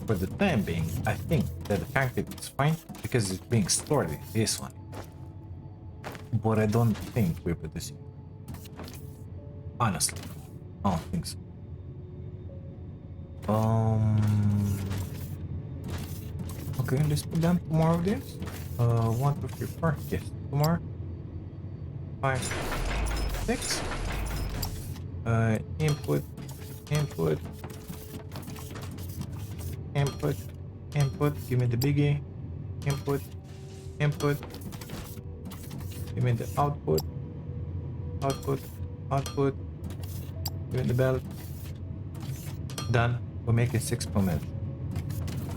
[SPEAKER 1] For the time being, I think that the concrete is fine because it's being stored in this one. But I don't think we're producing. Honestly, I don't think so. Okay, let's put down 2 more of this. 1, 2, 3, 4. Yes, 2 more. 5, 6. Input, input, input, input. Give me the biggie. Input, input. Give me the output, output, output. Give me the belt. Done. We're making 6 per minute.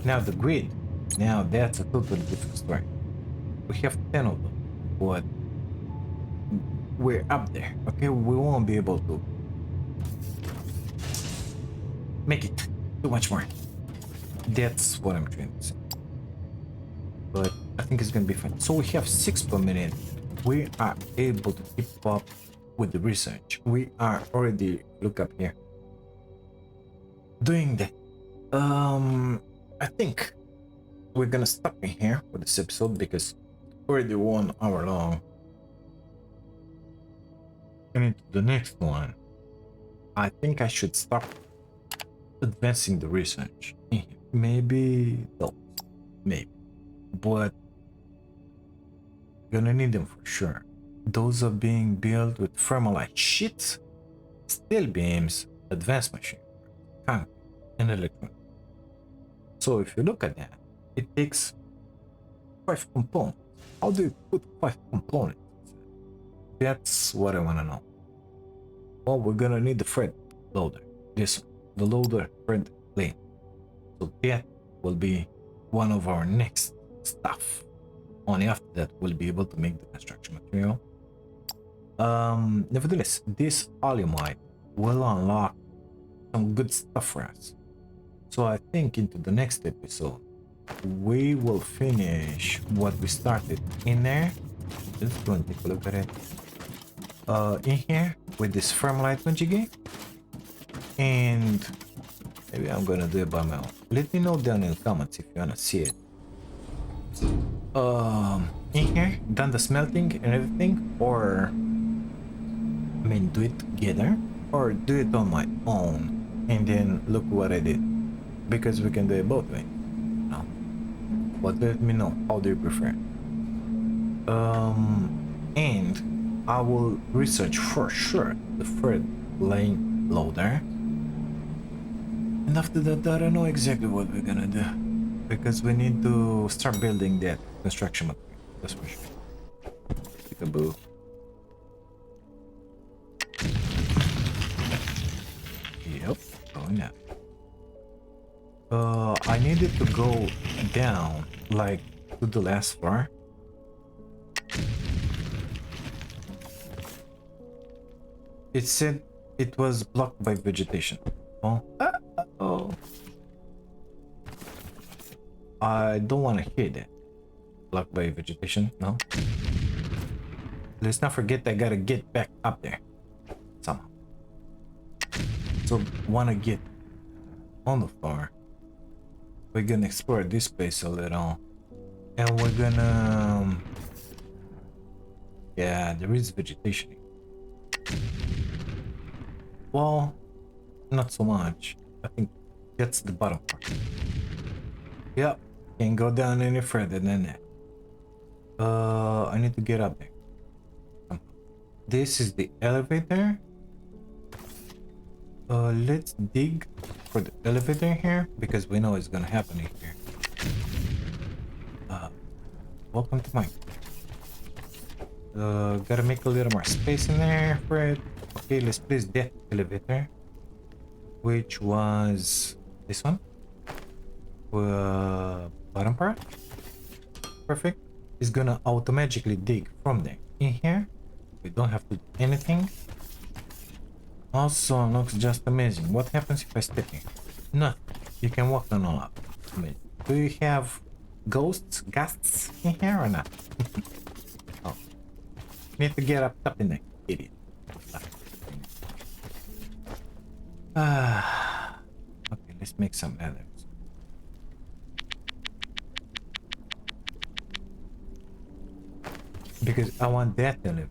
[SPEAKER 1] Now the grid. Now that's a totally different story. We have 10 of them, but we're up there. Okay, we won't be able to make it too much more. That's what I'm trying to say. But I think it's gonna be fine. So we have 6 per minute. We are able to keep up with the research. We are already, look up here, doing that. I think we're gonna stop in here for this episode because already 1 hour long. And into the next one, I think I should stop advancing the research. Maybe those, maybe, but gonna need them for sure. Those are being built with thermalite sheets, steel beams, advanced machine, concrete, and electronics. So if you look at that, it takes 5 components. How do you put 5 components? That's what I want to know. Well, we're gonna need the thread loader. This one, the loader thread plane. So that will be one of our next stuff. Only after that we'll be able to make the construction material. Nevertheless, this alumite will unlock some good stuff for us. So I think into the next episode we will finish what we started in there. Let's go and take a look at it. In here with this thermalite conjugate, and maybe I'm gonna do it by my own. Let me know down in the comments if you wanna see it. In here, done the smelting and everything, or I mean do it together, or do it on my own and then look what I did, because we can do it both ways. No, but let me know, how do you prefer? And I will research for sure the third laying low there. And after that, I don't know exactly what we're gonna do. Because we need to start building that construction material. That's for sure. Peekaboo. Yep. Oh yeah. I needed to go down, like, to the last floor. It said it was blocked by vegetation. Oh. Oh. I don't want to hear that. Blocked by vegetation, no. Let's not forget I gotta get back up there somehow. So wanna get on the floor. We're gonna explore this place a little. And we're gonna... yeah, there is vegetation. Well, not so much. I think that's the bottom part. Yep, can't go down any further than that. I need to get up there. This is the elevator. Let's dig for the elevator here because we know it's gonna happen in here. Welcome to mine. Gotta make a little more space in there for it. Okay, let's place that elevator, which was this one. Bottom part. Perfect. It's gonna automatically dig from there in here. We don't have to do anything. Also looks just amazing. What happens if I step in? Nothing. You can walk on all up. Do you have ghosts in here or not? Oh. Need to get up in there, idiot. Okay, let's make some others. Because I want that elevator.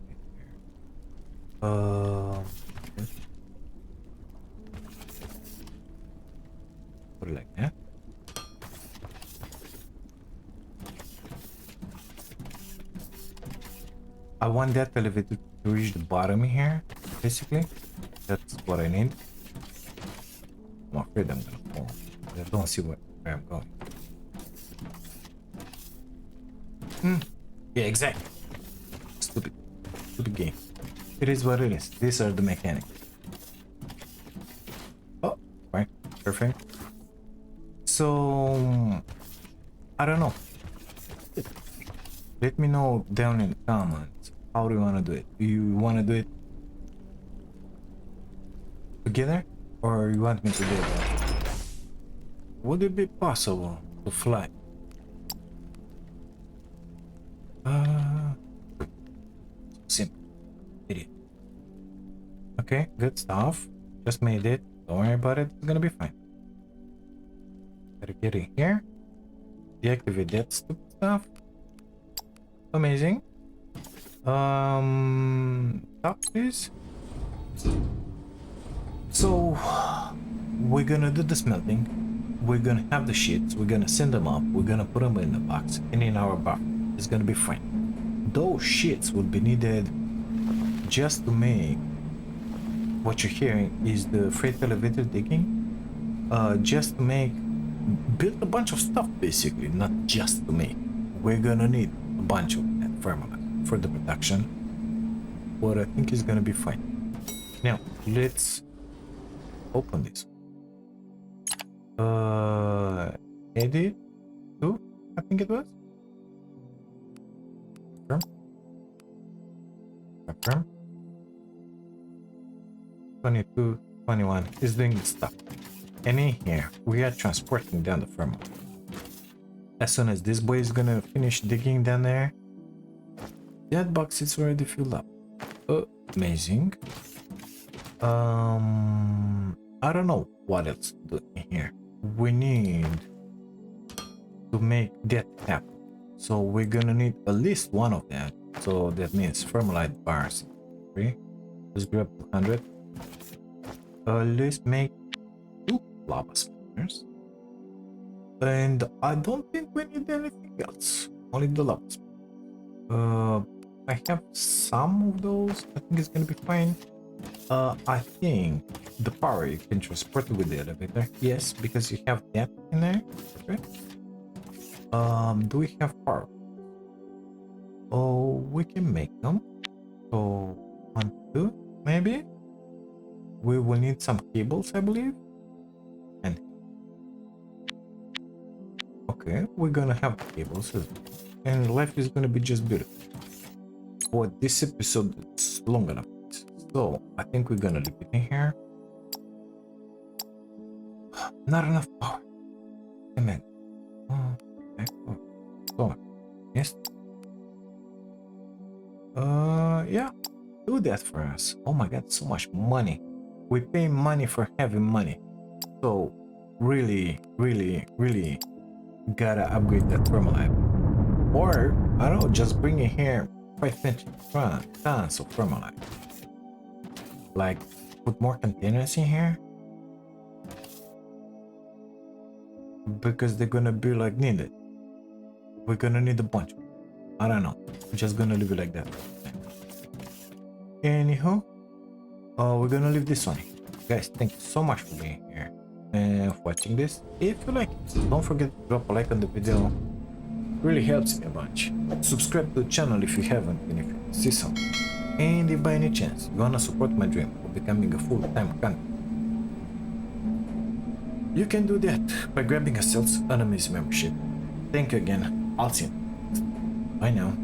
[SPEAKER 1] Put it like that. I want that elevator to reach the bottom here, basically. That's what I need. I'm afraid I'm gonna fall. I don't see where I'm going. Yeah, exactly. Stupid game. It is what it is. These are the mechanics. Oh, right. Perfect. So, I don't know. Let me know down in the comments. How do you want to do it? Do you want to do it together? Or you want me to do it? Would it be possible to fly? Simple. Idiot. Okay, good stuff. Just made it. Don't worry about it. It's gonna be fine. Better get in here. Deactivate that stupid stuff. Amazing. Stop please. So we're gonna do the smelting. We're gonna have the sheets. We're gonna send them up. We're gonna put them in the box and in our buffer. It's gonna be fine. Those sheets will be needed just to make what you're hearing is the freight elevator digging. Just to make build a bunch of stuff basically, not just to make. We're gonna need a bunch of that formula for the production. What I think is gonna be fine. Now let's open this. Edit 2, I think it was. Confirm. 22, 21 is doing the stuff. And in here, we are transporting down the firmware. As soon as this boy is gonna finish digging down there, that box is already filled up. Amazing. I don't know what else to do in here. We need to make that happen. So we're gonna need at least one of that. So that means thermalite bars. Let's grab 200. Let's make 2 lava spawners. And I don't think we need anything else. Only the lava spawners. I have some of those. I think it's gonna be fine. I think the power you can transport it with the elevator. Yes, because you have that in there. Okay. Do we have power? Oh, we can make them. So 1, 2, maybe. We will need some cables, I believe. And okay, we're gonna have cables as well. And life is gonna be just beautiful. But this episode is long enough. So I think we're gonna leave it in here. Not enough power. Amen. Okay. So yes. Yeah. Do that for us. Oh my god, so much money. We pay money for having money. So really gotta upgrade that thermalite. Or I don't know, just bring in here 5 tons of thermalite. Like put more containers in here. Because they're gonna be like needed. We're gonna need a bunch. I don't know. We're just gonna leave it like that. Anyhow, we're gonna leave this one. Guys, thank you so much for being here and watching this. If you like it, don't forget to drop a like on the video. It really helps me a bunch. Subscribe to the channel if you haven't and if you see something. And if by any chance you wanna support my dream of becoming a full-time content, you can do that by grabbing a Sales Enemies membership. Thank you again. I'll see you. Bye now.